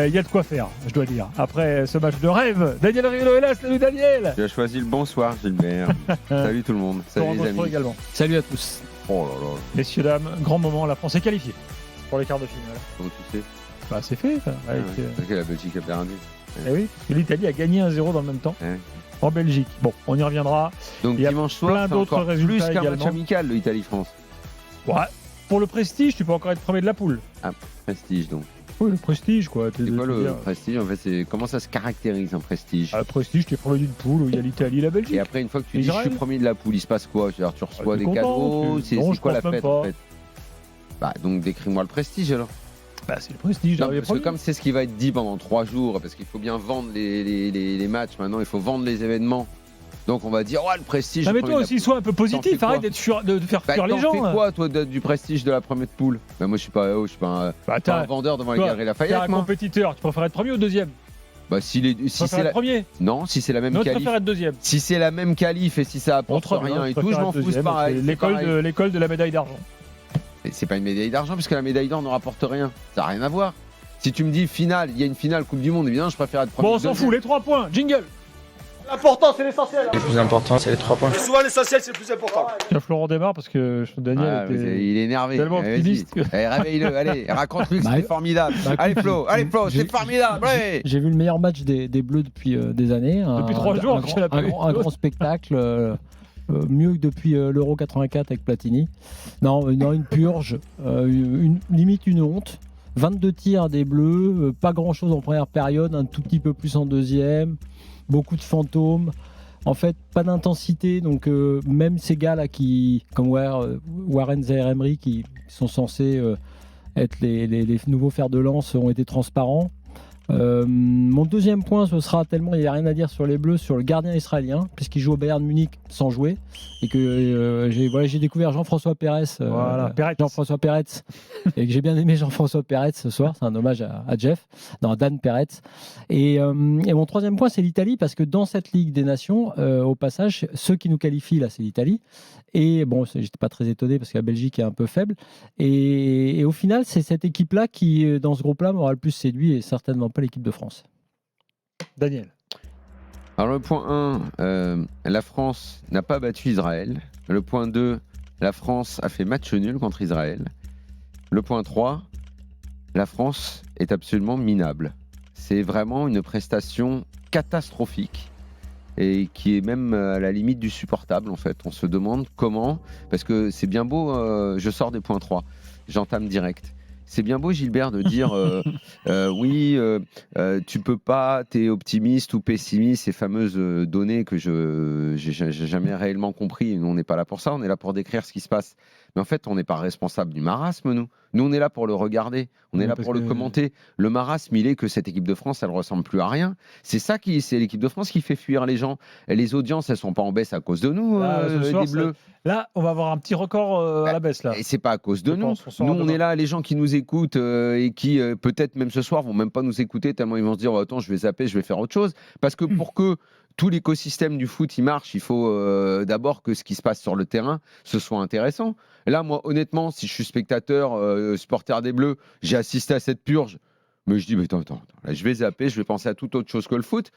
Il y a de quoi faire, je dois dire. Après ce match de rêve, Daniel Riolo est là. Salut Daniel. Tu as choisi le bonsoir, Gilbert. Salut tout le monde. Salut les amis. Également. Salut à tous. Oh là là. Messieurs, dames, grand moment, la France est qualifiée pour les quarts de finale. Comment tu sais Bah, c'est fait. Ça, avec, Parce que la Belgique a perdu. Eh oui, parce que l'Italie a gagné 1-0 dans le même temps Ouais. en Belgique. Bon, on y reviendra. Donc Il y a dimanche plein soir, c'est d'autres encore résultats plus qu'un match également. amical, l'Italie-France. Ouais, pour le prestige, tu peux encore être premier de la poule. Prestige donc. Oui, le prestige, quoi. C'est quoi le prestige en fait, c'est comment ça se caractérise un prestige? Le prestige, tu es premier d'une poule où il y a l'Italie et la Belgique. Et après, une fois que tu dis je Israël. suis premier de la poule, il se passe quoi? Tu reçois t'es des content, cadeaux? tu- C'est Non, je quoi la pense même fête pas. en fait? Bah donc décris-moi le prestige alors. Bah, c'est le prestige Non, d'arriver parce que premier. comme c'est ce qui va être dit pendant 3 jours, parce qu'il faut bien vendre les matchs maintenant, il faut vendre les événements. Donc on va dire, oh le prestige. Non, mais le toi premier de aussi, la sois un peu T'en positif. fais Arrête quoi de faire Bah, fuir les t'en gens. fais quoi toi du prestige de la première poule? Bah moi je suis pas un Bah, pas un vendeur devant les toi, galeries t'es Lafayette un moi. compétiteur. Tu préfères être premier ou deuxième? Bah si Tu préfères c'est être la... premier? Non, si c'est la même Non, tu qualif. préfères être deuxième. Si c'est la même qualif et si ça apporte Très bien, rien je et tout, préfère je m'en être fous, c'est deuxième. pareil. C'est c'est pareil. l'école de la médaille d'argent. Mais c'est pas une médaille d'argent puisque la médaille d'or ne rapporte rien. Ça n'a rien à voir. Si tu me dis finale, il y a une finale Coupe du Monde, évidemment, je préfère être premier. Bon, on s'en deuxième. fout. Les 3 points. Jingle. L'important, c'est l'essentiel. Le plus important, c'est les 3 points. Et souvent, l'essentiel, c'est le plus important. Tiens, Florent démarre parce que Daniel Ah, mais était... il est énervé. tellement Allez, optimiste vas-y. que- Allez, réveille-le, allez, raconte-lui que Bah, c'était formidable. bah, Allez écoute, Flo, j'ai- c'est formidable. Ouais. J'ai vu le meilleur match des Bleus depuis des années. Depuis 3 jours, un, qu'il a pas eu. un grand spectacle. Mieux que depuis l'Euro 84 avec Platini. Non, une purge, limite une honte. 22 tirs des Bleus, pas grand-chose en première période, un tout petit peu plus en deuxième, beaucoup de fantômes. En fait, pas d'intensité, donc même ces gars-là comme Warren Zaïre-Emery, qui sont censés être les nouveaux fers de lance, ont été transparents. Mon deuxième point, ce sera tellement il n'y a rien à dire sur les Bleus, sur le gardien israélien, puisqu'il joue au Bayern Munich sans jouer, et que j'ai découvert Jean-François Pérez, Voilà, Pérez. Jean-François Pérez, et que j'ai bien aimé Jean-François Pérez ce soir, c'est un hommage à Jeff, non, Dan Pérez. Et mon troisième point, c'est l'Italie, parce que dans cette Ligue des Nations, au passage, ceux qui nous qualifient là, c'est l'Italie. Et bon, j'étais pas très étonné parce que la Belgique est un peu faible. Et au final, c'est cette équipe-là qui, dans ce groupe-là, m'aura le plus séduit et certainement pas l'équipe de France. Daniel. Alors le point 1, la France n'a pas battu Israël. Le point 2, la France a fait match nul contre Israël. Le point 3, la France est absolument minable. C'est vraiment une prestation catastrophique et qui est même à la limite du supportable en fait. On se demande comment, parce que c'est bien beau, je sors des points 3, j'entame direct. C'est bien beau Gilbert de dire oui, tu peux pas, t'es optimiste ou pessimiste, ces fameuses données que j'ai jamais réellement compris. Nous on n'est pas là pour ça, on est là pour décrire ce qui se passe. Mais en fait on n'est pas responsable du marasme nous. Nous on est là pour le regarder, on est là pour le commenter. Le marasme il est que cette équipe de France elle ressemble plus à rien. C'est l'équipe de France qui fait fuir les gens. Et les audiences elles sont pas en baisse à cause de nous, Ce soir, des Bleus. Là, on va avoir un petit record à la baisse. Là. Et c'est pas à cause de Je nous. pense, on s'en Nous, rend on demain. est là, les gens qui nous écoutent et qui, peut-être même ce soir, vont même pas nous écouter tellement ils vont se dire oh, attends, je vais zapper, je vais faire autre chose. Parce que pour que tout l'écosystème du foot il marche, il faut d'abord que ce qui se passe sur le terrain ce soit intéressant. Là, moi, honnêtement, si je suis spectateur, supporter des Bleus, j'ai assisté à cette purge. Mais je dis, mais attends, là, je vais zapper, je vais penser à toute autre chose que le foot.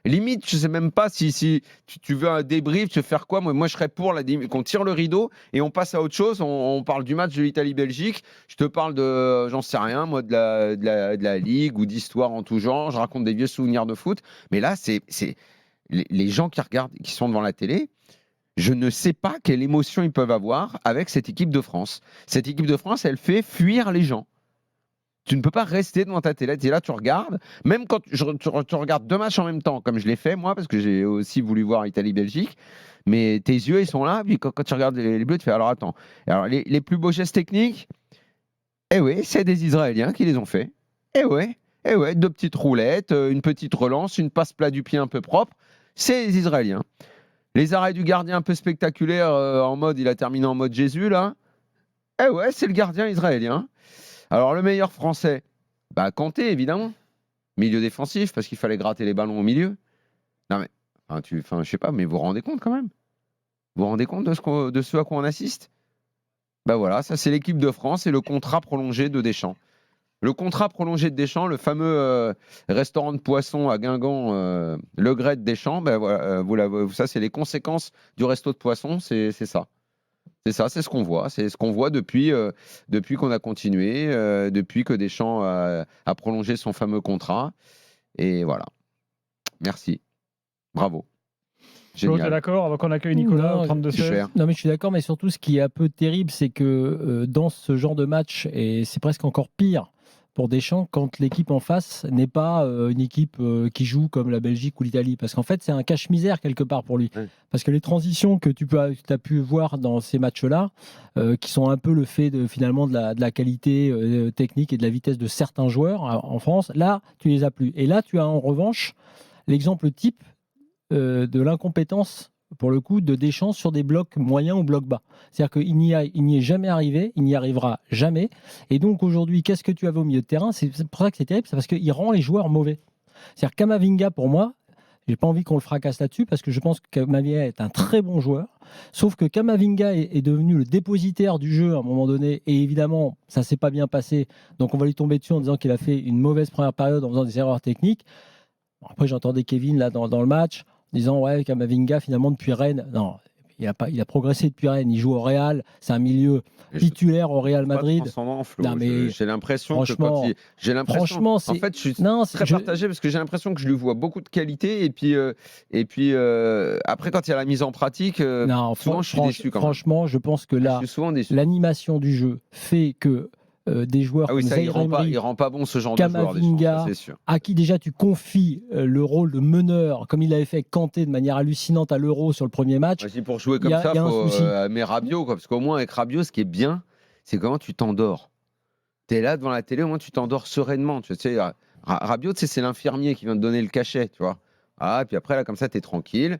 Limite, je sais même pas si tu veux un débrief, tu veux faire quoi. Moi, je serais pour qu'on tire le rideau et on passe à autre chose. On parle du match de l'Italie-Belgique. Je te parle de, j'en sais rien, moi, de la Ligue ou d'histoire en tout genre. Je raconte des vieux souvenirs de foot. Mais là, c'est les gens qui regardent, qui sont devant la télé. Je ne sais pas quelle émotion ils peuvent avoir avec cette équipe de France. Cette équipe de France, elle fait fuir les gens. Tu ne peux pas rester devant ta télé. Tu es là, tu regardes. Même quand tu regardes 2 matchs en même temps, comme je l'ai fait moi, parce que j'ai aussi voulu voir Italie-Belgique. Mais tes yeux, ils sont là. Puis quand tu regardes les Bleus, tu fais alors attends. Alors les plus beaux gestes techniques, eh oui, c'est des Israéliens qui les ont fait. Eh ouais, 2 petites roulettes, une petite relance, une passe plat du pied un peu propre. C'est les Israéliens. Les arrêts du gardien un peu spectaculaires en mode, il a terminé en mode Jésus là. Eh ouais, c'est le gardien israélien. Alors le meilleur français, bah Kanté évidemment, milieu défensif parce qu'il fallait gratter les ballons au milieu. Non mais, je sais pas, mais vous vous rendez compte quand même. Vous vous rendez compte de ce à quoi on assiste. Bah voilà, ça c'est l'équipe de France et le contrat prolongé de Deschamps. le contrat prolongé de Deschamps, le fameux restaurant de poisson à Guingamp, le Gret de Deschamps, ben voilà, ça c'est les conséquences du resto de poisson, c'est ça. C'est ça, c'est ce qu'on voit. C'est ce qu'on voit depuis qu'on a continué, depuis que Deschamps a prolongé son fameux contrat. Et voilà. Merci. Bravo. Claude, t'es Génial. d'accord avant qu'on accueille Nicolas Non, au 32-16? cher. Non, mais je suis d'accord, mais surtout, ce qui est un peu terrible, c'est que dans ce genre de match, et c'est presque encore pire pour Deschamps, quand l'équipe en face n'est pas une équipe qui joue comme la Belgique ou l'Italie. Parce qu'en fait, c'est un cache-misère quelque part pour lui. Ouais. Parce que les transitions que tu as pu voir dans ces matchs-là, qui sont un peu le fait finalement de la qualité technique et de la vitesse de certains joueurs en France, là, tu les as plus. Et là, tu as en revanche l'exemple type de l'incompétence, pour le coup, de Deschamps sur des blocs moyens ou blocs bas. C'est-à-dire qu'il n'y est jamais arrivé, il n'y arrivera jamais. Et donc aujourd'hui, qu'est-ce que tu avais au milieu de terrain? C'est pour ça que c'est terrible, c'est parce qu'il rend les joueurs mauvais. C'est-à-dire Camavinga, pour moi, j'ai pas envie qu'on le fracasse là-dessus, parce que je pense que Camavinga est un très bon joueur. Sauf que Camavinga est devenu le dépositaire du jeu à un moment donné, et évidemment, ça s'est pas bien passé. Donc on va lui tomber dessus en disant qu'il a fait une mauvaise première période en faisant des erreurs techniques. Après, j'entendais Kevin là dans le match disant ouais, Camavinga finalement depuis Rennes, non, il a progressé depuis Rennes, il joue au Real, c'est un milieu titulaire au Real Madrid. Non, mais j'ai l'impression que quand franchement, en fait, je suis très partagé parce que j'ai l'impression que je lui vois beaucoup de qualité et puis après quand il y a la mise en pratique, souvent je suis déçu. Franchement, je pense que là, l'animation du jeu fait que des joueurs comme Zaïre Emery, il rend pas bon ce genre Camavinga, de joueur, à qui déjà tu confies le rôle de meneur, comme il l'avait fait avec Kanté de manière hallucinante à l'Euro sur le premier match. Pour jouer comme ça, il faut mais Rabiot, parce qu'au moins avec Rabiot, ce qui est bien, c'est comment tu t'endors. Tu es là devant la télé, au moins tu t'endors sereinement. Tu sais, Rabiot, c'est l'infirmier qui vient te donner le cachet, tu vois. Ah, et puis après, là, comme ça, tu es tranquille.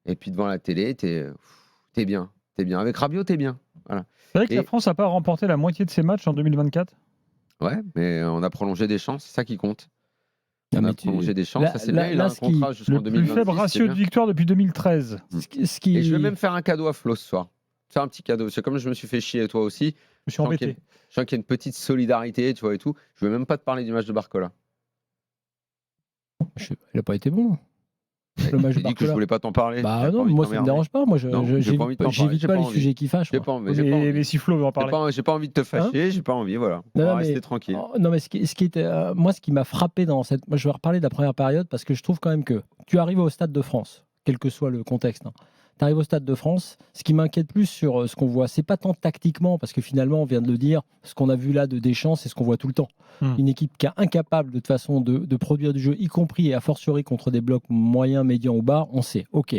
Et puis devant la télé, tu es bien. T'es bien. Avec Rabiot, tu es bien. Voilà. C'est vrai que la France n'a pas remporté la moitié de ses matchs en 2024. Ouais, mais on a prolongé Deschamps, c'est ça qui compte. On a prolongé Deschamps, ça c'est bien, il a un contrat jusqu'en 2026. Le plus faible ratio de victoire depuis 2013. Et je vais même faire un cadeau à Flo ce soir. Faire un petit cadeau. C'est comme je me suis fait chier, toi aussi. Je suis embêté. Je sens qu'il y a une petite solidarité, tu vois, et tout. Je ne vais même pas te parler du match de Barcola. Il n'a pas été bon. Le match de Barcola. Dit que je voulais pas t'en parler. Bah non, moi ça me dérange pas. Moi, j'évite pas les sujets qui fâchent. Mais si Flo veut en parler. J'ai pas envie de te fâcher, j'ai pas envie, voilà. On va rester tranquille. Non, mais ce qui était, moi, ce qui m'a frappé dans cette. Moi, je vais reparler de la première période parce que je trouve quand même que tu arrives au Stade de France, quel que soit le contexte. Tu arrives au Stade de France, ce qui m'inquiète plus sur ce qu'on voit, c'est pas tant tactiquement, parce que finalement, on vient de le dire, ce qu'on a vu là de Deschamps, c'est ce qu'on voit tout le temps. Une équipe qui est incapable de toute façon de produire du jeu, y compris et a fortiori contre des blocs moyens, médians ou bas, on sait. Ok.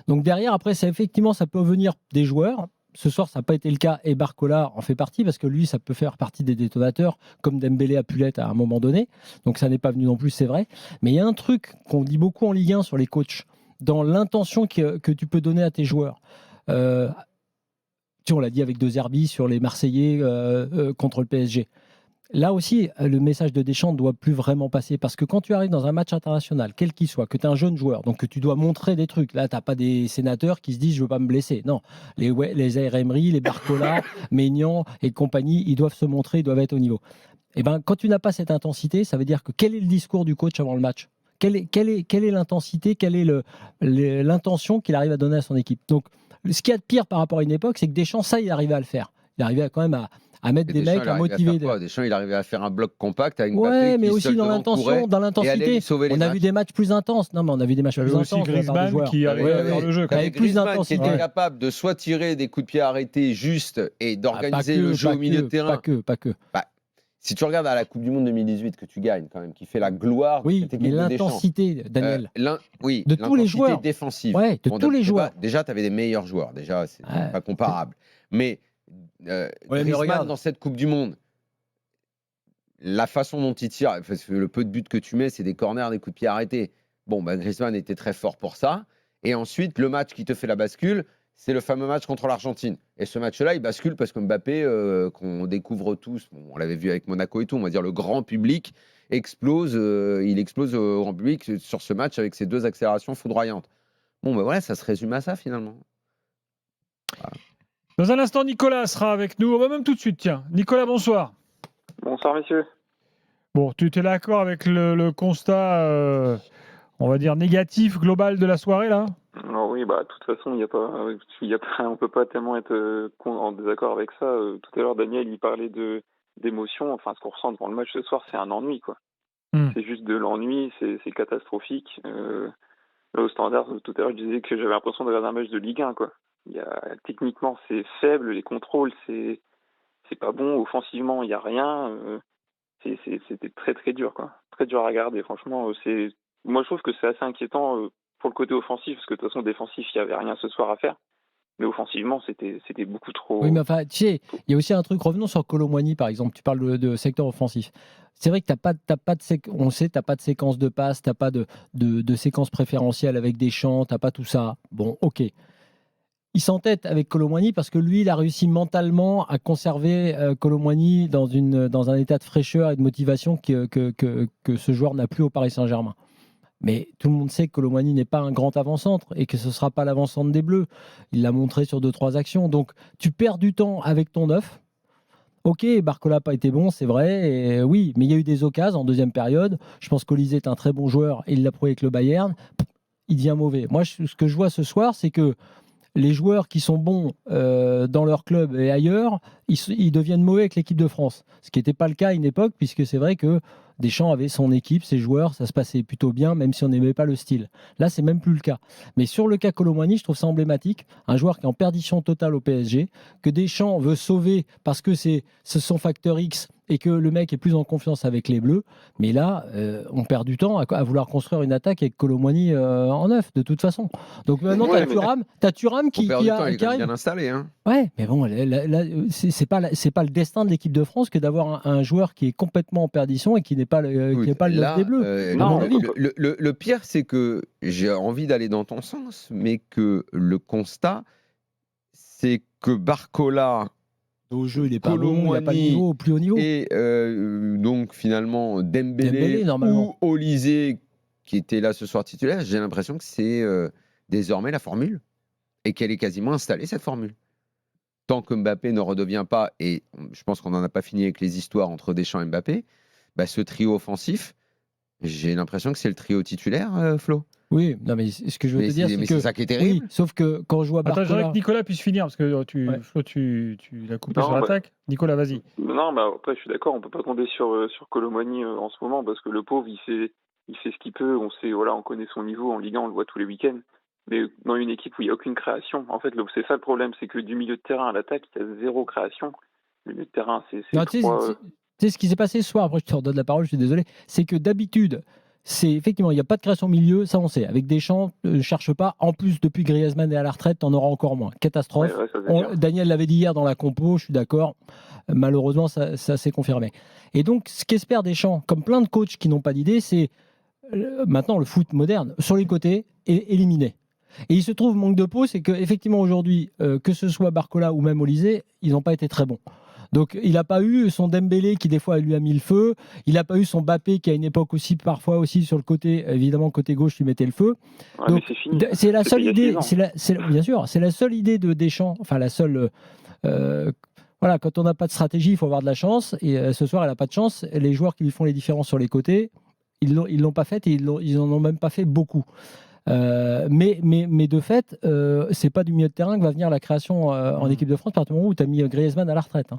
Donc derrière, après, effectivement, ça peut venir des joueurs. Ce soir, ça n'a pas été le cas et Barcola en fait partie parce que lui, ça peut faire partie des détonateurs, comme Dembélé à Pullet à un moment donné. Donc ça n'est pas venu non plus, c'est vrai. Mais il y a un truc qu'on dit beaucoup en Ligue 1 sur les coachs, dans l'intention que tu peux donner à tes joueurs. On l'a dit avec De Zerbi sur les Marseillais contre le PSG. Là aussi, le message de Deschamps ne doit plus vraiment passer parce que quand tu arrives dans un match international, quel qu'il soit, que tu es un jeune joueur, donc que tu dois montrer des trucs, là, tu n'as pas des sénateurs qui se disent « je ne veux pas me blesser ». Non, les Zaïre Emery, les Barcola, Maignan et compagnie, ils doivent se montrer, ils doivent être au niveau. Et ben, quand tu n'as pas cette intensité, ça veut dire que quel est le discours du coach avant le match ? Quelle est l'intensité, quelle est l'intention qu'il arrive à donner à son équipe ? Donc, ce qu'il y a de pire par rapport à une époque, c'est que Deschamps, ça, il arrivait à le faire. Il arrivait quand même à mettre des mecs, à motiver. Deschamps, il arrivait à faire un bloc compact avec Mbappé mais aussi dans l'intensité. On a vu des matchs plus intenses. Non, mais on a vu des matchs plus intenses. Aussi Griezmann qui arrivait à faire le jeu. Avec plus d'intensité. Qui était capable de soit tirer des coups de pied arrêtés juste et d'organiser le jeu au milieu de terrain. Pas que. Si tu regardes à la Coupe du Monde 2018 que tu gagnes quand même, qui fait la gloire de cette équipe de Deschamps. L'intensité, Daniel. De tous les joueurs défensive. Ouais, de tous les joueurs. Déjà, tu avais des meilleurs joueurs. Déjà, c'est pas comparable. Mais Griezmann dans cette Coupe du Monde, la façon dont il tire, le peu de buts que tu mets, c'est des corners, des coups de pied arrêtés. Bon, Griezmann était très fort pour ça. Et ensuite, le match qui te fait la bascule, c'est le fameux match contre l'Argentine. Et ce match-là, il bascule parce que Mbappé, qu'on découvre tous, on l'avait vu avec Monaco et tout, on va dire le grand public explose, il explose au grand public sur ce match avec ses deux accélérations foudroyantes. Bon, voilà, ça se résume à ça finalement. Voilà. Dans un instant, Nicolas sera avec nous. On va même tout de suite, tiens. Nicolas, bonsoir. Bonsoir, messieurs. Bon, tu es d'accord avec le constat, on va dire, négatif global de la soirée, là? Alors oui, bah, de toute façon, on peut pas tellement être en désaccord avec ça. Tout à l'heure, Daniel, il parlait d'émotion. Enfin, ce qu'on ressent devant le match ce soir, c'est un ennui, quoi. C'est juste de l'ennui, c'est catastrophique. Là, au Standard, tout à l'heure, je disais que j'avais l'impression de regarder un match de Ligue 1, quoi. Techniquement, c'est faible, les contrôles, c'est pas bon. Offensivement, il y a rien. C'était très très dur, quoi. Très dur à regarder. Franchement, moi je trouve que c'est assez inquiétant pour le côté offensif, parce que de toute façon défensif, il y avait rien ce soir à faire. Mais offensivement, c'était beaucoup trop. Oui, mais enfin, tu sais, il y a aussi un truc, revenons sur Kolo Muani, par exemple, tu parles de secteur offensif. C'est vrai que on sait, tu n'as pas de séquence de passe, tu n'as pas de séquence préférentielle avec des champs, tu n'as pas tout ça. Bon, ok. Il s'entête avec Kolo Muani parce que lui, il a réussi mentalement à conserver Kolo Muani dans un état de fraîcheur et de motivation que ce joueur n'a plus au Paris Saint-Germain. Mais tout le monde sait que Kolo Muani n'est pas un grand avant-centre et que ce ne sera pas l'avant-centre des Bleus. Il l'a montré sur 2-3 actions. Donc, tu perds du temps avec ton neuf. Ok, Barcola n'a pas été bon, c'est vrai. Et oui, mais il y a eu des occasions en deuxième période. Je pense qu'Olysée est un très bon joueur et il l'a prouvé avec le Bayern. Il devient mauvais. Moi, ce que je vois ce soir, c'est que les joueurs qui sont bons dans leur club et ailleurs, ils deviennent mauvais avec l'équipe de France. Ce qui n'était pas le cas à une époque, puisque c'est vrai que Deschamps avait son équipe, ses joueurs, ça se passait plutôt bien, même si on n'aimait pas le style. Là, c'est même plus le cas. Mais sur le cas Kolo Muani, je trouve ça emblématique. Un joueur qui est en perdition totale au PSG, que Deschamps veut sauver parce que c'est son facteur X et que le mec est plus en confiance avec les Bleus. Mais là, on perd du temps à vouloir construire une attaque avec Kolo Muani en neuf, de toute façon. Donc maintenant, Ouais, t'as Thuram qui il est quand même arrive. bien installé. Hein. Ouais, mais bon, c'est pas le destin de l'équipe de France que d'avoir un joueur qui est complètement en perdition et qui n'est pas le neuf des Bleus. Non, le pire, c'est que j'ai envie d'aller dans ton sens, mais que le constat, c'est que Barcola Au jeu, il est pas Kolo bon, il n'a pas le niveau, au plus haut niveau. et donc finalement Dembélé, ou normalement. Olysée qui était là ce soir titulaire, j'ai l'impression que c'est désormais la formule et qu'elle est quasiment installée cette formule. Tant que Mbappé ne redevient pas, et je pense qu'on n'en a pas fini avec les histoires entre Deschamps et Mbappé, bah ce trio offensif, j'ai l'impression que c'est le trio titulaire, Flo. Oui, non, mais ce que je veux te dire, c'est que c'est ça qui est terrible. oui, sauf que quand je vois Attends, j'aimerais Barcola, que Nicolas puisse finir, parce que Ouais. Flo, tu l'as coupé Non, sur l'attaque. Nicolas, vas-y. Non, bah après, je suis d'accord, on peut pas tomber sur Kolo Muani en ce moment, parce que le pauvre, il fait ce qu'il peut. On sait, voilà, on connaît son niveau en Ligue 1, on le voit tous les week-ends. Mais dans une équipe où il n'y a aucune création, en fait, c'est ça le problème, c'est que du milieu de terrain à l'attaque, il y a zéro création. Le milieu de terrain, c'est non, tu sais ce qui s'est passé ce soir, après je te redonne la parole, je suis désolé, c'est que d'habitude, c'est effectivement, il n'y a pas de création au milieu, ça on sait. Avec Deschamps, ne cherche pas. En plus, depuis Griezmann est à la retraite, t'en auras encore moins. Catastrophe. Ouais, ça, c'est sûr. Daniel l'avait dit hier dans la compo, je suis d'accord. Malheureusement, ça s'est confirmé. Et donc, ce qu'espère Deschamps, comme plein de coachs qui n'ont pas d'idée, c'est maintenant le foot moderne, sur les côtés, et éliminer. Et il se trouve, manque de peau, c'est qu'effectivement aujourd'hui, que ce soit Barcola ou même Olysée, ils n'ont pas été très bons. Donc il n'a pas eu son Dembélé qui des fois lui a mis le feu, il n'a pas eu son Mbappé qui à une époque aussi parfois aussi sur le côté, évidemment côté gauche lui mettait le feu. Ouais, Donc, mais c'est fini. c'est la seule C'était il y idée, a 6 ans. bien sûr, c'est la seule idée de Deschamps, enfin la seule. Voilà, quand on n'a pas de stratégie, il faut avoir de la chance. Et ce soir, elle n'a pas de chance. Les joueurs qui lui font les différences sur les côtés, ils l'ont pas fait et ils en ont même pas fait beaucoup. Mais de fait, c'est pas du milieu de terrain que va venir la création en équipe de France à partir du moment où tu as mis Griezmann à la retraite. Hein.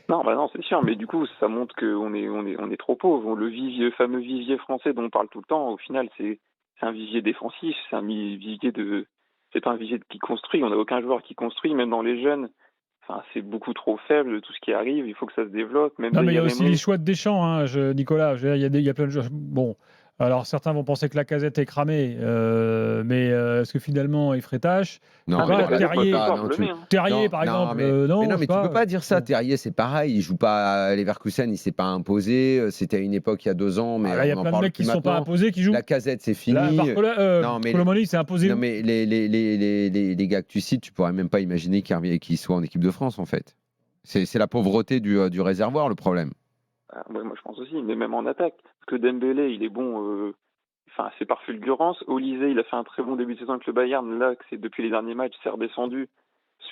Non, bah non, c'est sûr, mais du coup, ça montre qu'on est trop pauvre. Le fameux vivier français dont on parle tout le temps, au final, c'est un vivier défensif, c'est pas un vivier qui construit. On n'a aucun joueur qui construit, même dans les jeunes. Enfin, c'est beaucoup trop faible tout ce qui arrive. Il faut que ça se développe. Même Non, mais il y a Zaïre aussi Emery. les choix de Deschamps, hein, Nicolas. Il y a plein de joueurs. Bon, alors certains vont penser que Lacazette est cramé, mais est-ce que finalement il ferait tâche? Non, Pas mais Terrier, Terrier, Non, par non, exemple, mais, non, mais non, je mais sais tu pas. peux pas dire ça. Terrier, c'est pareil. Il joue pas à Leverkusen, il s'est pas imposé. C'était à une époque il y a 2 ans, mais Ah, là, il y a on en plein de parle mecs qui plus ne sont pas maintenant. imposés, qui jouent. La casette, c'est fini. Là, Non, mais- Kolo Muani s'est imposé. Non, où mais les gars que tu cites, tu pourrais même pas imaginer qu'ils soient en équipe de France, en fait. C'est la pauvreté du réservoir, le problème. Ah, ouais, moi, je pense aussi, mais même en attaque. Parce que Dembélé, il est bon. Enfin, c'est par fulgurance. Olysée, il a fait un très bon début de saison avec le Bayern. Là, c'est depuis les derniers matchs, c'est redescendu.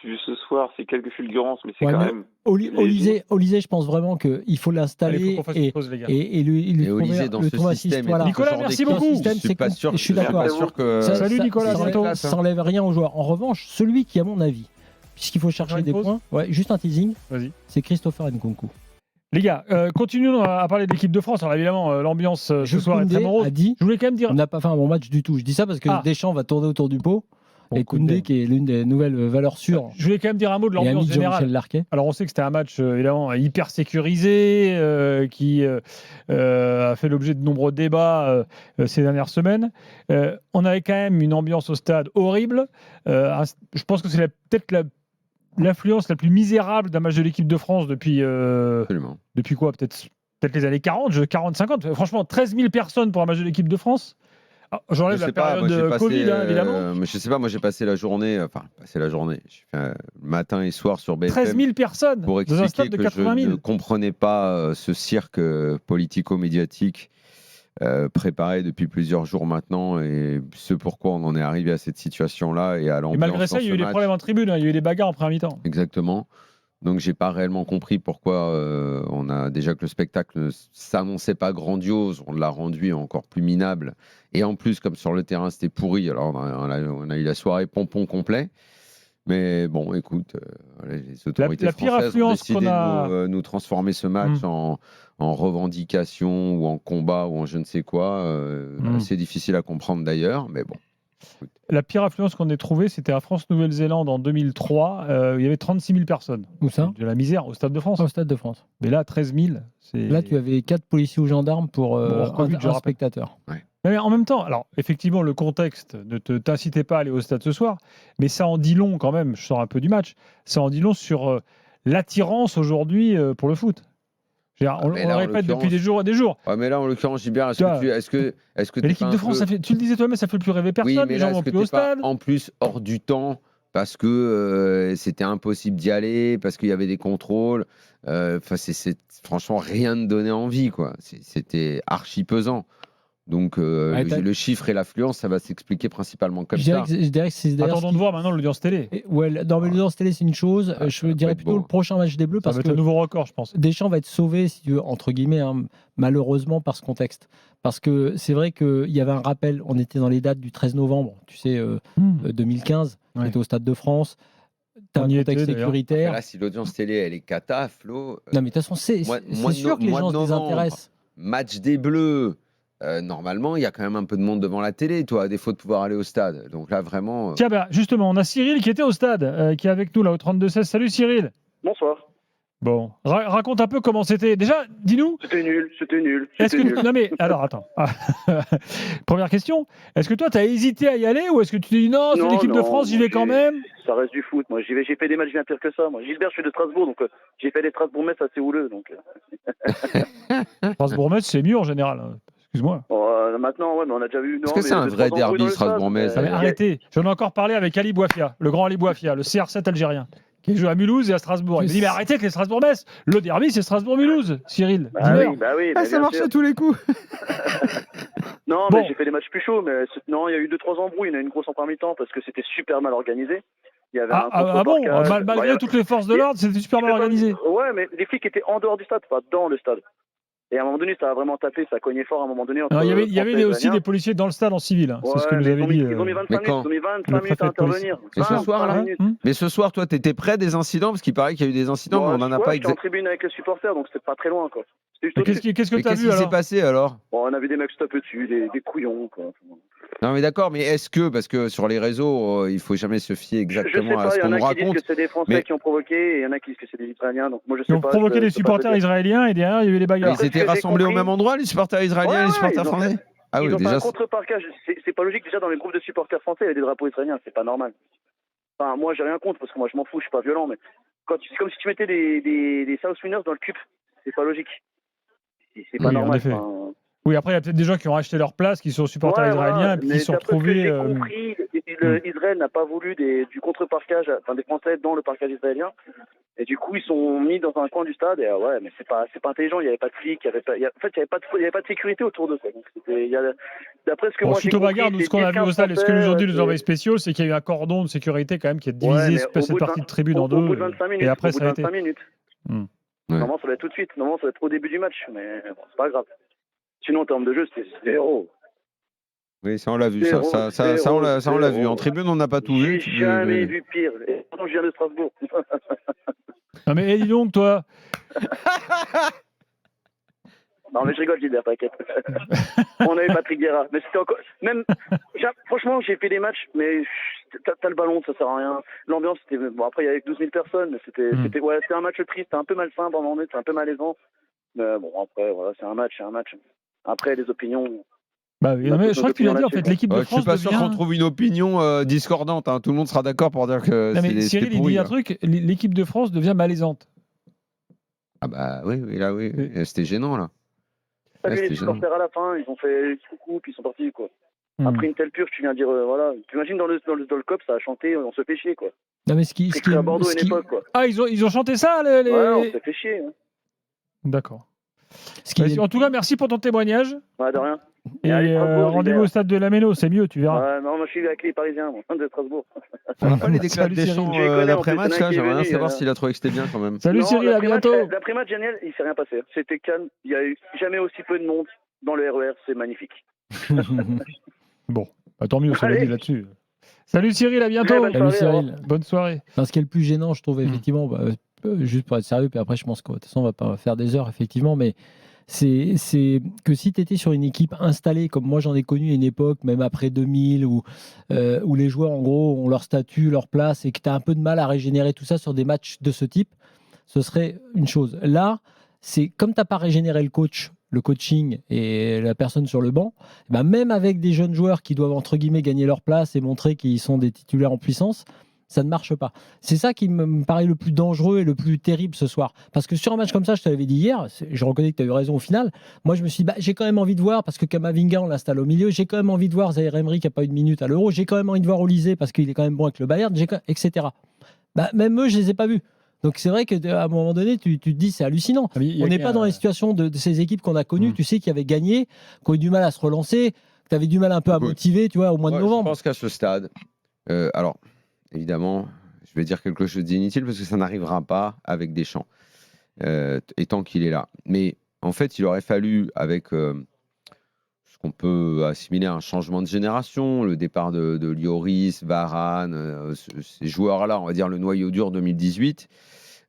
vu ce soir, c'est quelques fulgurances, mais c'est Ouais, quand mais même. Olysée, je pense vraiment qu'il faut Allez, l'installer faut qu'on fasse une pause, les gars. et lui Et Olysée, dans ce système, voilà. Nicolas, ce genre merci d'équipe, beaucoup. Système, Je suis c'est pas sûr. je suis d'accord. pas sûr que. Salut, Nicolas, ça bientôt. ça enlève rien aux joueurs. En revanche, celui qui, à mon avis, puisqu'il faut chercher Une des pause points, juste un teasing, Vas-y. c'est Christopher Nkunku. Les gars, continuons à parler de l'équipe de France. Alors évidemment, l'ambiance ce Jules soir est très Koundé morose. a dit Je voulais quand même dire. on n'a pas fait un bon match du tout. Je dis ça parce que Deschamps va tourner autour du pot. Bon, et Koundé, qui est l'une des nouvelles valeurs sûres, Je voulais quand même dire un mot de et ami l'ambiance de générale. Jean-Michel Larquet. Alors on sait que c'était un match évidemment hyper sécurisé, qui a fait l'objet de nombreux débats ces dernières semaines. On avait quand même une ambiance au stade horrible. Je pense que c'est peut-être l'influence la plus misérable d'un match de l'équipe de France depuis Absolument. depuis quoi, peut-être les années 40, 40-50. Franchement, 13 000 personnes pour un match de l'équipe de France. J'enlève la période de Covid, évidemment. Je sais pas, moi j'ai passé la journée. J'ai fait matin et soir sur BFM. 13 000 personnes Pour dans un expliquer stade de que 80 je 000. ne comprenais pas ce cirque politico-médiatique préparé depuis plusieurs jours maintenant et ce pourquoi on en est arrivé à cette situation-là et à Et l'ambiance malgré ça, dans il y a ce eu des match. problèmes en tribune, il y a eu des bagarres en première mi-temps. Exactement. Donc j'ai pas réellement compris pourquoi on a déjà que le spectacle ne s'annonçait pas grandiose, on l'a rendu encore plus minable. Et en plus, comme sur le terrain c'était pourri, alors on a eu la soirée pompon complet. Mais bon, écoute, les autorités la pire françaises ont affluence décidé qu'on a- de nous transformer ce match en revendication ou en combat ou en je ne sais quoi. C'est difficile à comprendre d'ailleurs, mais bon. La pire affluence qu'on ait trouvée, c'était à France-Nouvelle-Zélande en 2003. Où il y avait 36 000 personnes. Où ça ? De la misère, au Stade de France. Au Stade de France. Mais là, 13 000, c'est... Là, tu avais 4 policiers ou gendarmes pour hors Covid, je un rappelle. spectateur. Mais en même temps, alors effectivement, le contexte ne t'incitait pas à aller au stade ce soir, mais ça en dit long quand même, je sors un peu du match, ça en dit long sur l'attirance aujourd'hui pour le foot. On le répète depuis des jours et des jours. Ouais, mais là, en l'occurrence, Gilbert, est-ce que Mais l'équipe de France, tu le disais toi-même, ça fait plus rêver personne, oui, mais les là, gens vont est-ce que plus au t'es pas stade. en plus hors du temps parce que c'était impossible d'y aller, parce qu'il y avait des contrôles. C'est franchement rien ne donnait envie, quoi. C'était archi pesant. Donc le chiffre et l'affluence, ça va s'expliquer principalement comme ça. Attendons de voir maintenant l'audience télé. Non, mais l'audience télé, c'est une chose. Je dirais plutôt le prochain match des Bleus Ça parce va être que un nouveau record, je pense. Deschamps va être sauvé, si tu veux, entre guillemets, malheureusement par ce contexte. Parce que c'est vrai qu'il y avait un rappel, on était dans les dates du 13 novembre, tu sais, 2015, on était au Stade de France. T'as un contexte sécuritaire. Là, si l'audience télé, elle est cata, Flo. Non, mais de toute façon, c'est sûr que les gens se désintéressent. Match des Bleus. Normalement, il y a quand même un peu de monde devant la télé, toi, à défaut de pouvoir aller au stade. Donc là, vraiment. Tiens, justement, on a Cyril qui était au stade, qui est avec nous là au 32-16. Salut Cyril. Bonsoir. Bon, raconte un peu comment c'était. Déjà, dis-nous. C'était nul. Non mais, alors attends. Première question. Est-ce que toi, tu as hésité à y aller ou est-ce que tu te dis non, c'est l'équipe de France, j'y vais quand même? Ça reste du foot. Moi, j'ai fait des matchs bien pires que ça. Moi, Gilbert, je suis de Strasbourg, donc j'ai fait des Strasbourg-Metz assez houleux. Donc. Strasbourg-Metz, c'est mieux en général. Excuse-moi. Maintenant, ouais, mais on a déjà vu. Est-ce que c'est un vrai derby Strasbourg-Metz? Arrêtez. J'en ai encore parlé avec Ali Bouafia, le grand Ali Bouafia, le CR7 algérien, qui joue à Mulhouse et à Strasbourg. Il me dit mais arrêtez avec les Strasbourg-Metz. Le derby, c'est Strasbourg-Mulhouse, Cyril. Oui, ça marche à tous les coups. Non, mais j'ai fait des matchs plus chauds. Mais non, il y a eu 2-3 embrouilles. Il y en a eu une grosse en première mi-temps parce que c'était super mal organisé. Il y avait malgré toutes les forces de l'ordre, c'était super mal organisé. Ouais, mais les flics étaient en dehors du stade, pas dans le stade. Et à un moment donné, ça a vraiment tapé, ça a cogné fort à un moment donné. Il y avait aussi des policiers dans le stade en civil. C'est ce que nous avait dit. Ils ont mis 25 minutes à intervenir. Et ce soir, là mais ce soir, toi, t'étais près des incidents parce qu'il paraît qu'il y a eu des incidents, mais on n'en a pas exactement. J'étais en tribune avec les supporters, donc c'était pas très loin, quoi. Qu'est-ce que tu as vu alors? Qu'est-ce qui s'est passé alors? On a vu des mecs se taper dessus, des couillons, quoi. Non mais d'accord, mais est-ce que, parce que sur les réseaux, il faut jamais se fier exactement à ce qu'on nous raconte. Il y en a qui disent que c'est des Français qui ont provoqué, et il y en a qui disent que c'est des Israéliens. Donc moi je sais pas. Ils ont provoqué des supporters israéliens et derrière il y a eu des bagarres. Ils étaient rassemblés au même endroit, les supporters israéliens et les supporters français. Ah oui, déjà. Un contre-parquage, c'est pas logique déjà dans les groupes de supporters français, il y a des drapeaux israéliens, c'est pas normal. Enfin moi j'ai rien contre parce que moi je m'en fous, je suis pas violent, mais c'est comme si tu mettais des South Winners dans le cube, c'est pas logique. C'est pas normal. Oui, après, il y a peut-être des gens qui ont acheté leur place, qui sont supporters israéliens, et puis qui se sont retrouvés. J'ai compris, Israël n'a pas voulu du contre-parquage, enfin des Français dans le parquage israélien. Et du coup, ils sont mis dans un coin du stade. Et ouais, mais c'est pas intelligent. Il n'y avait pas de flics. En fait, il n'y avait pas de sécurité autour de ça. Donc, d'après ce que moi j'ai suite aux compris, bagarres, nous, ce qu'on a vu au stade, et ce que nous ont dit les envoyés spéciaux, c'est qu'il y a eu un cordon de sécurité quand même qui a divisé cette partie de tribune en deux. Au bout de 25 minutes. Et après, au bout ça de a été. 25 minutes. Normalement, ça va être tout de suite. Normalement, ça va être au début du match. Mais bon, c'est pas grave. Sinon, en termes de jeu, c'était 0. Oui, ça on l'a vu. Ça on l'a vu. En tribune, on n'a pas tout vu. J'ai jamais vu pire. Et pourtant, je viens de Strasbourg. Non mais dis donc, toi. Non, mais je rigole, Gilbert, t'inquiète. On avait Patrick Vieira. Mais c'était encore. Même. Franchement, j'ai fait des matchs, mais t'as le ballon, ça sert à rien. L'ambiance, c'était. Bon, après, il y avait 12 000 personnes, mais c'était un match triste. C'était un peu malsain pendant un moment, c'était un peu malaisant. Mais bon, après, voilà, c'est un match. Après, les opinions. Bah, mais je crois que tu l'as dit, en fait, l'équipe de France. Je suis pas sûr qu'on trouve une opinion discordante. Hein. Tout le monde sera d'accord pour dire que non, mais Cyril, il dit un truc, l'équipe de France devient malaisante. Ah bah oui, là, oui. C'était gênant, là. T'as vu les supporters à la fin, ils ont fait coucou, puis ils sont partis, quoi. Après une telle purge, tu viens dire, voilà. Tu imagines dans le COP, ça a chanté, on se fait chier, quoi. Non, mais ce qui à Bordeaux à une époque, quoi. Ah, ils ont chanté ça, Ouais, on s'est fait chier. Hein. D'accord. En tout cas, merci pour ton témoignage. Ouais, de rien. Et rendez-vous au stade de la Méno, c'est mieux, tu verras. Ouais, non, moi je suis avec les Parisiens, moi, de Strasbourg. On n'a pas les déclats des champs d'après-match, là, j'aimerais bien savoir s'il a trouvé que c'était bien quand même. Salut Cyril, à bientôt. L'après-match, Daniel, il s'est rien passé. C'était calme, il n'y a eu jamais aussi peu de monde dans le RER, c'est magnifique. Bon, bah, tant mieux, ça l'a dit là-dessus. Salut Cyril, à bientôt. Salut Cyril. Bonne soirée. Enfin, ce qui est le plus gênant, je trouve, effectivement, juste pour être sérieux, puis après je pense que de toute façon on va pas faire des heures, effectivement, mais c'est que si tu étais sur une équipe installée, comme moi j'en ai connu à une époque, même après 2000, où les joueurs en gros ont leur statut, leur place, et que tu as un peu de mal à régénérer tout ça sur des matchs de ce type, ce serait une chose. Là, c'est comme tu n'as pas régénéré le coaching et la personne sur le banc, bah même avec des jeunes joueurs qui doivent entre guillemets gagner leur place et montrer qu'ils sont des titulaires en puissance, ça ne marche pas. C'est ça qui me paraît le plus dangereux et le plus terrible ce soir. Parce que sur un match comme ça, je te l'avais dit hier, je reconnais que tu as eu raison au final, moi je me suis dit, j'ai quand même envie de voir, parce que Kamavinga, on l'installe au milieu, j'ai quand même envie de voir Zaïre Emery qui n'a pas eu de minute à l'Euro, j'ai quand même envie de voir Olysée parce qu'il est quand même bon avec le Bayern, etc. Même eux, je ne les ai pas vus. Donc c'est vrai qu'à un moment donné, tu te dis, c'est hallucinant. On n'est pas dans les situations de ces équipes qu'on a connues, tu sais, qui avaient gagné, qui ont eu du mal à se relancer, tu avais du mal un peu à motiver, tu vois, au mois de novembre. Je pense qu'à ce stade, alors évidemment, je vais dire quelque chose d'inutile parce que ça n'arrivera pas avec Deschamps, étant qu'il est là. Mais en fait, il aurait fallu, avec ce qu'on peut assimiler à un changement de génération, le départ de Lloris, Varane, ces joueurs-là, on va dire le noyau dur 2018,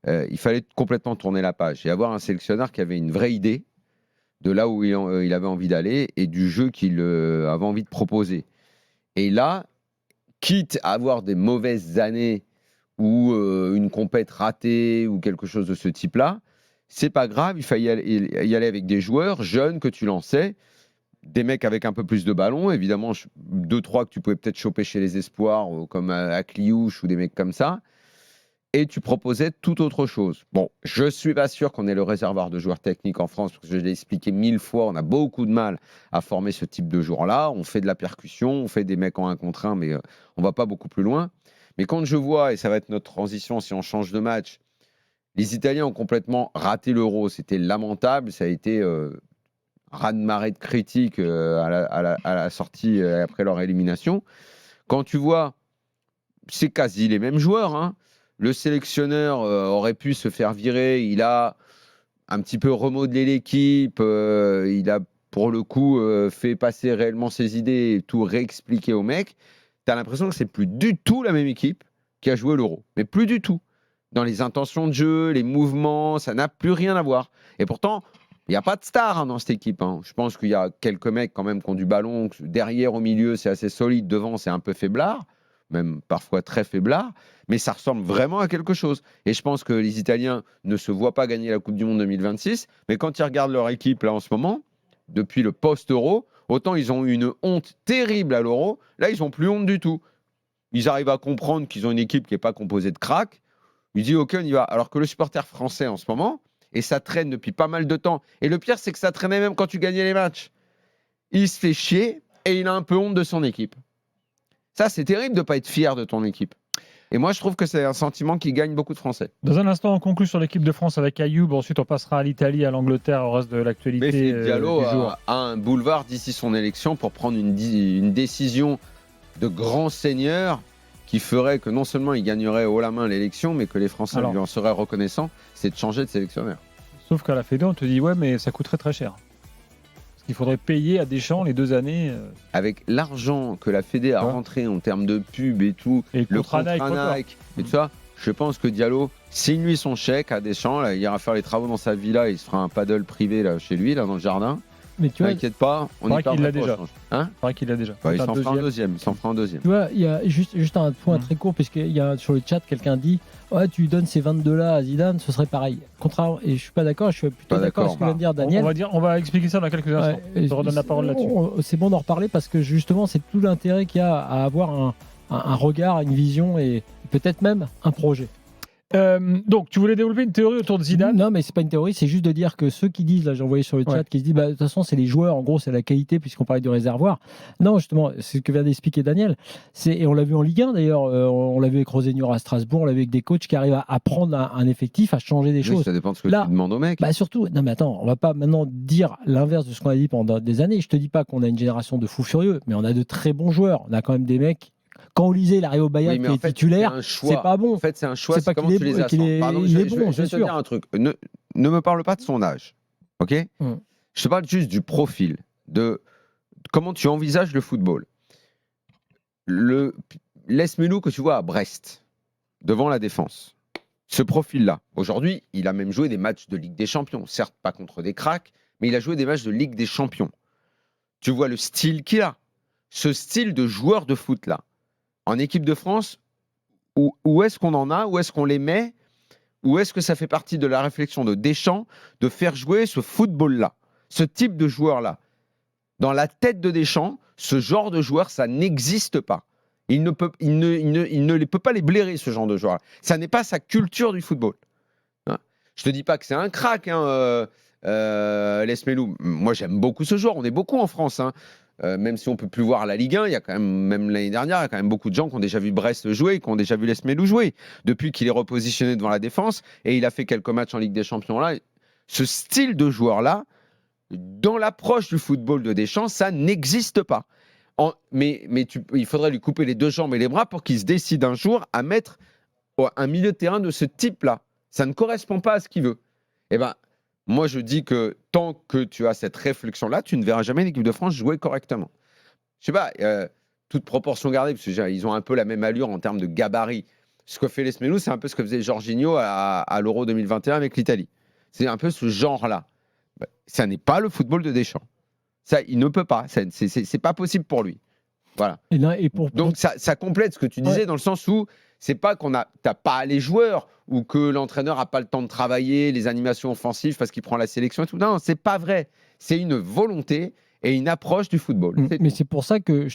il fallait complètement tourner la page et avoir un sélectionneur qui avait une vraie idée de là où il avait envie d'aller et du jeu qu'il avait envie de proposer. Et là, quitte à avoir des mauvaises années ou une compète ratée ou quelque chose de ce type-là, c'est pas grave, il fallait y aller avec des joueurs jeunes que tu lançais, des mecs avec un peu plus de ballon, évidemment 2-3 que tu pouvais peut-être choper chez les espoirs, comme Akliouche ou des mecs comme ça, et tu proposais tout autre chose. Bon, je suis pas sûr qu'on ait le réservoir de joueurs techniques en France, parce que je l'ai expliqué 1000 fois, on a beaucoup de mal à former ce type de joueurs-là, on fait de la percussion, on fait des mecs en 1 contre 1, mais on va pas beaucoup plus loin. Mais quand je vois, et ça va être notre transition si on change de match, les Italiens ont complètement raté l'Euro, c'était lamentable, ça a été raz-de-marée de critiques à la sortie après leur élimination. Quand tu vois, c'est quasi les mêmes joueurs, hein. Le sélectionneur aurait pu se faire virer, il a un petit peu remodelé l'équipe, il a pour le coup fait passer réellement ses idées et tout réexpliqué aux mecs. Tu as l'impression que c'est plus du tout la même équipe qui a joué l'Euro, mais plus du tout. Dans les intentions de jeu, les mouvements, ça n'a plus rien à voir. Et pourtant, il n'y a pas de star dans cette équipe. Hein. Je pense qu'il y a quelques mecs quand même qui ont du ballon. Derrière, au milieu, c'est assez solide. Devant, c'est un peu faiblard, même parfois très faiblard. Mais ça ressemble vraiment à quelque chose. Et je pense que les Italiens ne se voient pas gagner la Coupe du Monde 2026. Mais quand ils regardent leur équipe là en ce moment, depuis le post-Euro, autant ils ont eu une honte terrible à l'Euro. Là, ils n'ont plus honte du tout. Ils arrivent à comprendre qu'ils ont une équipe qui n'est pas composée de cracks. Ils disent OK, on y va. Alors que le supporter français en ce moment, et ça traîne depuis pas mal de temps. Et le pire, c'est que ça traînait même quand tu gagnais les matchs. Il se fait chier et il a un peu honte de son équipe. Ça, c'est terrible de ne pas être fier de ton équipe. Et moi, je trouve que c'est un sentiment qui gagne beaucoup de Français. Dans un instant, on conclut sur l'équipe de France avec Ayoub. Ensuite, on passera à l'Italie, à l'Angleterre, au reste de l'actualité. Mais Philippe Diallo du jour. a un boulevard d'ici son élection pour prendre une décision de grand seigneur qui ferait que non seulement il gagnerait haut la main l'élection, mais que les Français lui en seraient reconnaissants, c'est de changer de sélectionneur. Sauf qu'à la Fédé, on te dit ouais, mais ça coûterait très cher. Parce qu'il faudrait payer à Deschamps les 2 années. Avec l'argent que la Fédé a rentré en termes de pub et tout, et le contrat Nike et tout ça, je pense que Diallo signe lui son chèque à Deschamps, là, il ira faire les travaux dans sa villa, il se fera un paddle privé là, chez lui, là, dans le jardin. Mais tu vois, t'inquiète pas, on y qu'il l'a déjà. Hein, il paraît qu'il l'a déjà. Il s'en fera un deuxième. Tu vois, il y a juste un point très court, puisqu'il y a sur le chat quelqu'un dit ouais, tu lui donnes ces 22 là à Zidane, ce serait pareil. Contrairement, et je suis pas d'accord, je suis plutôt d'accord avec ce que vient de dire Daniel. On va expliquer ça dans quelques instants. Je te redonne la parole là-dessus. C'est bon d'en reparler parce que justement, c'est tout l'intérêt qu'il y a à avoir un regard, une vision et peut-être même un projet. Donc, tu voulais développer une théorie autour de Zidane ? Non, mais c'est pas une théorie, c'est juste de dire que ceux qui disent, là j'ai envoyé sur le chat, qui se disent, bah, de toute façon c'est les joueurs, en gros c'est la qualité puisqu'on parlait du réservoir. Non, justement, c'est ce que vient d'expliquer Daniel. Et on l'a vu en Ligue 1 d'ailleurs, on l'a vu avec Rosénior à Strasbourg, on l'a vu avec des coachs qui arrivent à prendre un effectif, à changer des choses. Ça dépend de ce que tu demandes au mec. Bah surtout, non mais attends, on va pas maintenant dire l'inverse de ce qu'on a dit pendant des années. Je te dis pas qu'on a une génération de fous furieux, mais on a de très bons joueurs. On a quand même des mecs. Quand Olysée il arrive au Bayern qui est titulaire, c'est pas bon. En fait, c'est un choix. C'est pas comment tu les assembles. Pardon, je vais te dire un truc. Ne me parle pas de son âge, ok ? Je te parle juste du profil, de comment tu envisages le football. L'Esmelou que tu vois à Brest, devant la défense, ce profil-là, aujourd'hui, il a même joué des matchs de Ligue des Champions. Certes, pas contre des cracks, mais il a joué des matchs de Ligue des Champions. Tu vois le style qu'il a. Ce style de joueur de foot-là. En équipe de France, où est-ce qu'on en a ? Où est-ce qu'on les met ? Où est-ce que ça fait partie de la réflexion de Deschamps de faire jouer ce football-là, ce type de joueur-là ? Dans la tête de Deschamps, ce genre de joueur, ça n'existe pas. Il ne peut pas les blairer, ce genre de joueur-là. Ça n'est pas sa culture du football. Hein ? Je ne te dis pas que c'est un crack, l'Esmelou. Moi, j'aime beaucoup ce joueur. On est beaucoup en France, hein. Même si on ne peut plus voir la Ligue 1, il y a quand même l'année dernière, il y a quand même beaucoup de gens qui ont déjà vu Brest jouer, qui ont déjà vu l'Esmelou jouer, depuis qu'il est repositionné devant la défense, et il a fait quelques matchs en Ligue des Champions là. Ce style de joueur-là, dans l'approche du football de Deschamps, ça n'existe pas. Il faudrait lui couper les 2 jambes et les bras pour qu'il se décide un jour à mettre un milieu de terrain de ce type-là. Ça ne correspond pas à ce qu'il veut. Eh ben, moi, je dis que tant que tu as cette réflexion-là, tu ne verras jamais l'équipe de France jouer correctement. Je sais pas, toute proportion gardée, parce qu'ils ont un peu la même allure en termes de gabarit. Ce que fait l'Esmelou, c'est un peu ce que faisait Jorginho à l'Euro 2021 avec l'Italie. C'est un peu ce genre-là. Ça n'est pas le football de Deschamps. Ça, il ne peut pas. C'est pas possible pour lui. Voilà. Donc, ça complète ce que tu disais dans le sens où c'est pas t'as pas les joueurs ou que l'entraîneur n'a pas le temps de travailler les animations offensives parce qu'il prend la sélection et tout. Non, c'est pas vrai. C'est une volonté et une approche du football. Mais c'est pour ça que,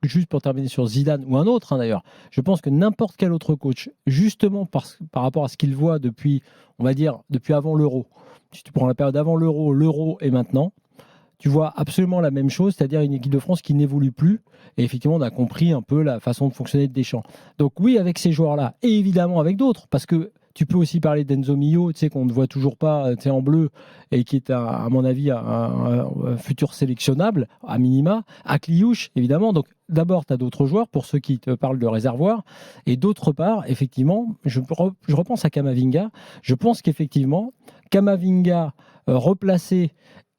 juste pour terminer sur Zidane ou un autre d'ailleurs, je pense que n'importe quel autre coach, justement par rapport à ce qu'il voit depuis, on va dire, depuis avant l'Euro, si tu prends la période avant l'Euro et maintenant, tu vois absolument la même chose, c'est-à-dire une équipe de France qui n'évolue plus. Et effectivement, on a compris un peu la façon de fonctionner de Deschamps. Donc oui, avec ces joueurs-là, et évidemment avec d'autres, parce que tu peux aussi parler d'Enzo Mio, tu sais, qu'on ne voit toujours pas en bleu, et qui est, à mon avis, un futur sélectionnable, à minima. Akliouche, évidemment. Donc d'abord, tu as d'autres joueurs, pour ceux qui te parlent de réservoir. Et d'autre part, effectivement, je repense à Camavinga. Je pense qu'effectivement, Camavinga replacé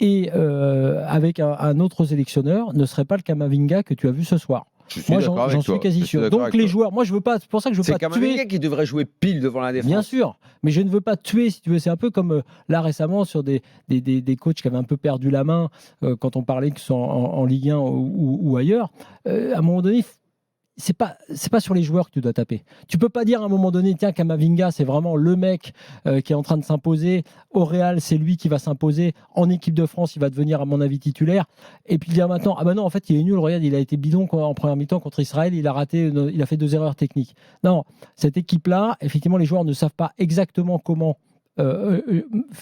et avec un autre sélectionneur ne serait pas le Camavinga que tu as vu ce soir. Moi, j'en suis quasi sûr. Donc les joueurs, moi je veux pas, c'est pour ça que je veux pas tuer. C'est Camavinga qui devrait jouer pile devant la défense. Bien sûr, mais je ne veux pas tuer, si tu veux. C'est un peu comme là récemment sur des coachs qui avaient un peu perdu la main quand on parlait que ce soit en Ligue 1 ou ailleurs. À un moment donné, c'est pas sur les joueurs que tu dois taper. Tu peux pas dire à un moment donné, tiens, Camavinga, c'est vraiment le mec qui est en train de s'imposer. Au Real, c'est lui qui va s'imposer. En équipe de France, il va devenir, à mon avis, titulaire. Et puis dire maintenant, ah ben non, en fait, il est nul. Regarde, il a été bidon en première mi-temps contre Israël. Il a raté, il a fait 2 erreurs techniques. Non, cette équipe-là, effectivement, les joueurs ne savent pas exactement comment,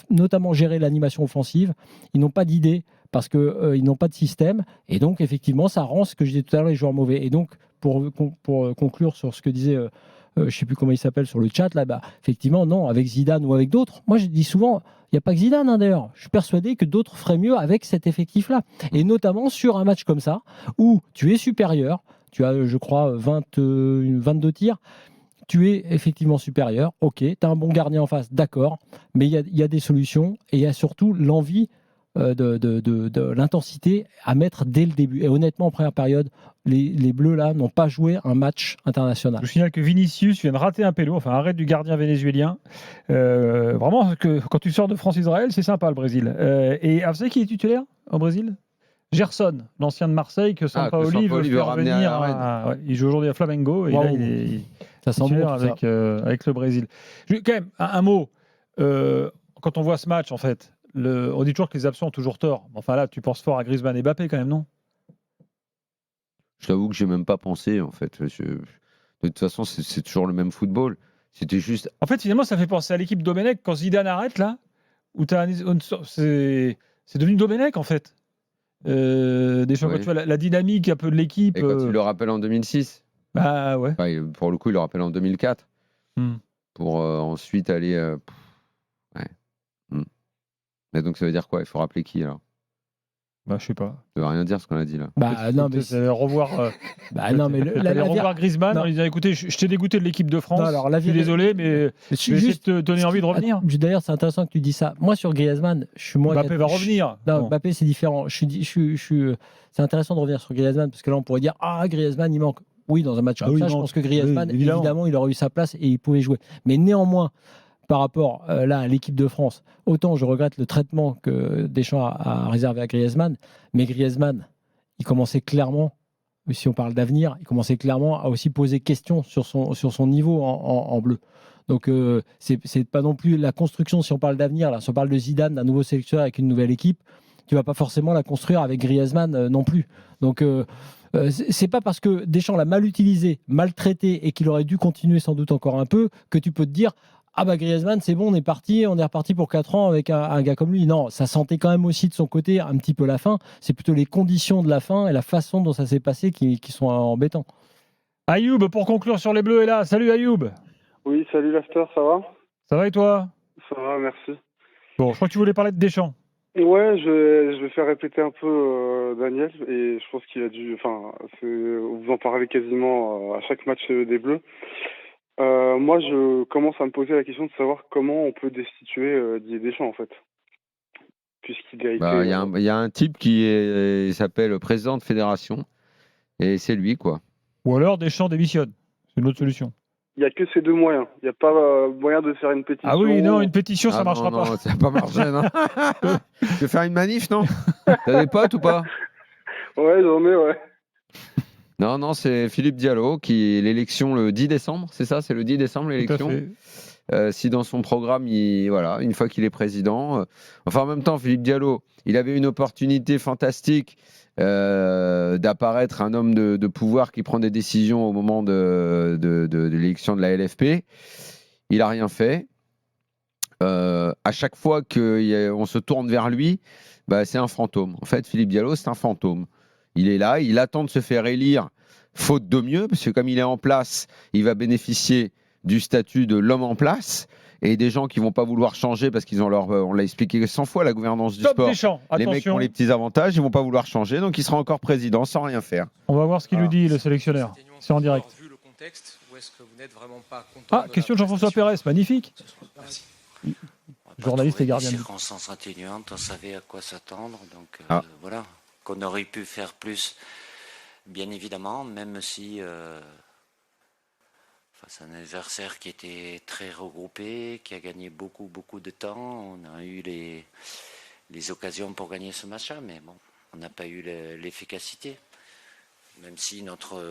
notamment gérer l'animation offensive. Ils n'ont pas d'idée parce qu'ils n'ont pas de système. Et donc, effectivement, ça rend ce que je disais tout à l'heure, les joueurs mauvais. Et donc, pour conclure sur ce que disait, je ne sais plus comment il s'appelle sur le chat, là, effectivement, non, avec Zidane ou avec d'autres. Moi, je dis souvent, il n'y a pas que Zidane, d'ailleurs. Je suis persuadé que d'autres feraient mieux avec cet effectif-là. Et notamment sur un match comme ça, où tu es supérieur, tu as, je crois, 22 tirs, tu es effectivement supérieur, ok, tu as un bon gardien en face, d'accord, mais il y a des solutions et il y a surtout l'envie de l'intensité à mettre dès le début. Et honnêtement, en première période, les Bleus là n'ont pas joué un match international. Je vous signale que Vinicius vient de rater un pélo, enfin arrêt du gardien vénézuélien. Vraiment, quand tu sors de France-Israël, c'est sympa le Brésil. Et vous savez qui est titulaire au Brésil? Gerson, l'ancien de Marseille, que Sampaoli veut faire ramener venir. à Il joue aujourd'hui à Flamengo et là il est ça sent bon, avec le Brésil. Quand même, un mot. Quand on voit ce match, en fait, on dit toujours que les absents ont toujours tort. Enfin là, tu penses fort à Griezmann et Mbappé quand même, non? Je t'avoue que j'ai même pas pensé, en fait. De toute façon, c'est toujours le même football. C'était juste. En fait, finalement, ça fait penser à l'équipe Domenech quand Zidane arrête là, où c'est devenu Domenech en fait. Deschamps, quand tu vois la dynamique un peu de l'équipe. Et quand il le rappelle en 2006. Bah ouais. Enfin, pour le coup, il le rappelle en 2004. Pour ensuite aller. Ouais. Mais donc ça veut dire quoi? Il faut rappeler qui alors? Bah je sais pas. Ça veut rien dire ce qu'on a dit là. Non mais revoir. revoir Griezmann en lui disant écoutez, je t'ai dégoûté de l'équipe de France. Non, alors, je suis désolé, mais je vais juste te donner envie de revenir. D'ailleurs, c'est intéressant que tu dis ça. Moi sur Griezmann, je suis moins. Mbappé va revenir. Non, Mbappé c'est différent. C'est intéressant de revenir sur Griezmann parce que là on pourrait dire Griezmann il manque. Oui, dans un match comme ça, je pense que Griezmann, évidemment, il aurait eu sa place et il pouvait jouer. Mais néanmoins, par rapport là à l'équipe de France, autant je regrette le traitement que Deschamps a réservé à Griezmann, mais Griezmann, il commençait clairement, si on parle d'avenir, il commençait clairement à aussi poser question sur son niveau en bleu. Donc c'est pas non plus la construction, si on parle d'avenir, là, si on parle de Zidane, d'un nouveau sélectionneur avec une nouvelle équipe, tu vas pas forcément la construire avec Griezmann non plus. Donc c'est pas parce que Deschamps l'a mal utilisé, mal traité et qu'il aurait dû continuer sans doute encore un peu que tu peux te dire Griezmann c'est bon, on est reparti pour 4 ans avec un gars comme lui. Non, ça sentait quand même aussi de son côté un petit peu la fin. C'est plutôt les conditions de la fin et la façon dont ça s'est passé qui sont embêtants. Ayoub, pour conclure sur les Bleus est là. Salut Ayoub. Oui, salut l'After, ça va? Ça va et toi? Ça va, merci. Bon, je crois que tu voulais parler de Deschamps. Ouais, je vais faire répéter un peu Daniel, et je pense qu'il a dû... Enfin, vous en parlez quasiment à chaque match des Bleus. Moi, je commence à me poser la question de savoir comment on peut destituer Didier Deschamps, en fait. Puisqu'il a été... Il y a un type il s'appelle président de fédération, et c'est lui, quoi. Ou alors Deschamps démissionne. C'est une autre solution. Il n'y a que ces deux moyens. Il n'y a pas moyen de faire une pétition. Ah oui, non, une pétition, ça ne marchera pas. Non, ça va pas marcher, non. Tu veux faire une manif, non? T'as des potes ou pas? Ouais, j'en ai, ouais. Non, c'est Philippe Diallo qui l'élection le 10 décembre, c'est ça? C'est le 10 décembre l'élection? Si dans son programme, une fois qu'il est président... Enfin, en même temps, Philippe Diallo, il avait une opportunité fantastique d'apparaître un homme de pouvoir qui prend des décisions au moment de l'élection de la LFP. Il n'a rien fait. À chaque fois qu'on se tourne vers lui, c'est un fantôme. En fait, Philippe Diallo, c'est un fantôme. Il est là, il attend de se faire élire, faute de mieux, parce que comme il est en place, il va bénéficier du statut de l'homme en place. Et des gens qui vont pas vouloir changer parce qu'ils ont on l'a expliqué 100 fois, la gouvernance du sport. Deschamps, les mecs qui ont les petits avantages, ils vont pas vouloir changer, donc il sera encore président sans rien faire. On va voir ce qu'il nous dit, le sélectionneur. C'est en direct. Question de Jean-François Pérez, magnifique. Merci. Journaliste et gardien. Des circonstances atténuantes, on savait à quoi s'attendre, donc voilà, qu'on aurait pu faire plus, bien évidemment, même si face à un adversaire qui était très regroupé, qui a gagné beaucoup de temps, on a eu les occasions pour gagner ce match-là, mais bon, on n'a pas eu l'efficacité, même si notre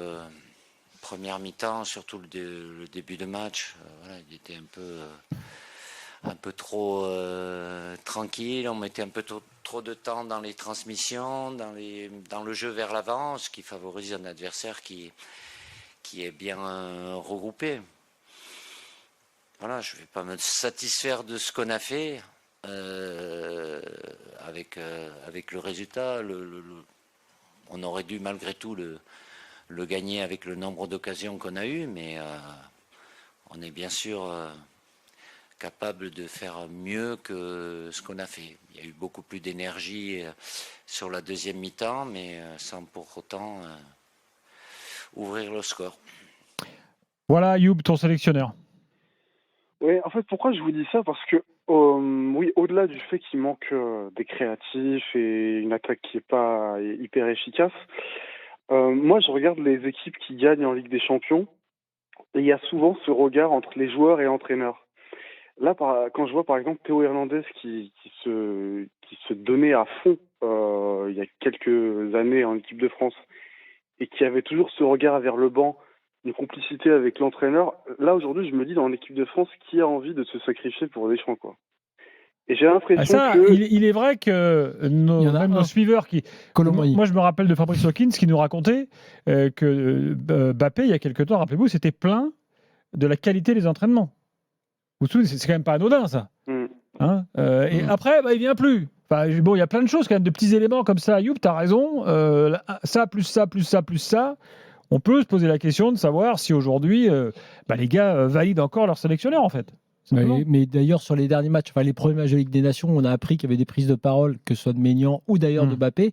première mi-temps, surtout le début de match, il était un peu trop tranquille, on mettait un peu trop de temps dans les transmissions, dans le jeu vers l'avant, ce qui favorise un adversaire qui est bien regroupé. Voilà, je ne vais pas me satisfaire de ce qu'on a fait avec le résultat. On aurait dû malgré tout le gagner avec le nombre d'occasions qu'on a eu, mais on est bien sûr capable de faire mieux que ce qu'on a fait. Il y a eu beaucoup plus d'énergie sur la deuxième mi-temps, mais sans pour autant ouvrir le score. Voilà, Ayoub, ton sélectionneur. Oui, en fait, pourquoi je vous dis ça? Parce que, oui, au-delà du fait qu'il manque des créatifs et une attaque qui n'est pas hyper efficace, moi, je regarde les équipes qui gagnent en Ligue des Champions et il y a souvent ce regard entre les joueurs et l'entraîneur. Là, quand je vois par exemple Théo Hernandez qui se donnait à fond il y a quelques années en équipe de France et qui avait toujours ce regard vers le banc, une complicité avec l'entraîneur, là aujourd'hui je me dis dans l'équipe de France qui a envie de se sacrifier pour Deschamps, quoi. Et j'ai l'impression que... Il est vrai que nos suiveurs moi je me rappelle de Fabrice Hawkins qui nous racontait que Mbappé il y a quelque temps, rappelez-vous, c'était plein de la qualité des entraînements. Vous vous souvenez, c'est quand même pas anodin, ça. Hein et après, il vient plus. Enfin, bon, il y a plein de choses, quand même, de petits éléments comme ça. Ayoub, tu as raison. Ça, plus ça, plus ça, plus ça. On peut se poser la question de savoir si aujourd'hui, les gars valident encore leur sélectionneur, en fait. Mais d'ailleurs, sur les derniers matchs, les premiers matchs de Ligue des Nations, on a appris qu'il y avait des prises de parole, que ce soit de Maignan ou d'ailleurs de Mbappé.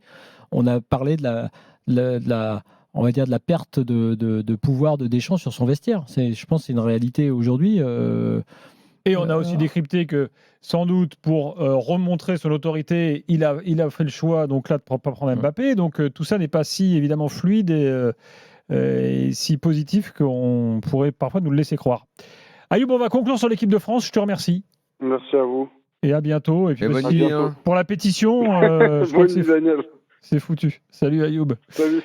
On a parlé on va dire de la perte de pouvoir de Deschamps sur son vestiaire. Je pense que c'est une réalité aujourd'hui. Et on a aussi décrypté que, sans doute, pour remontrer son autorité, il a fait le choix donc là, de ne pas prendre Mbappé. Donc tout ça n'est pas si évidemment fluide et si positif qu'on pourrait parfois nous le laisser croire. Ayoub, on va conclure sur l'équipe de France. Je te remercie. Merci à vous. Et à bientôt. Et puis bonne nuit, pour la pétition, je crois que c'est foutu. Salut Ayoub. Salut.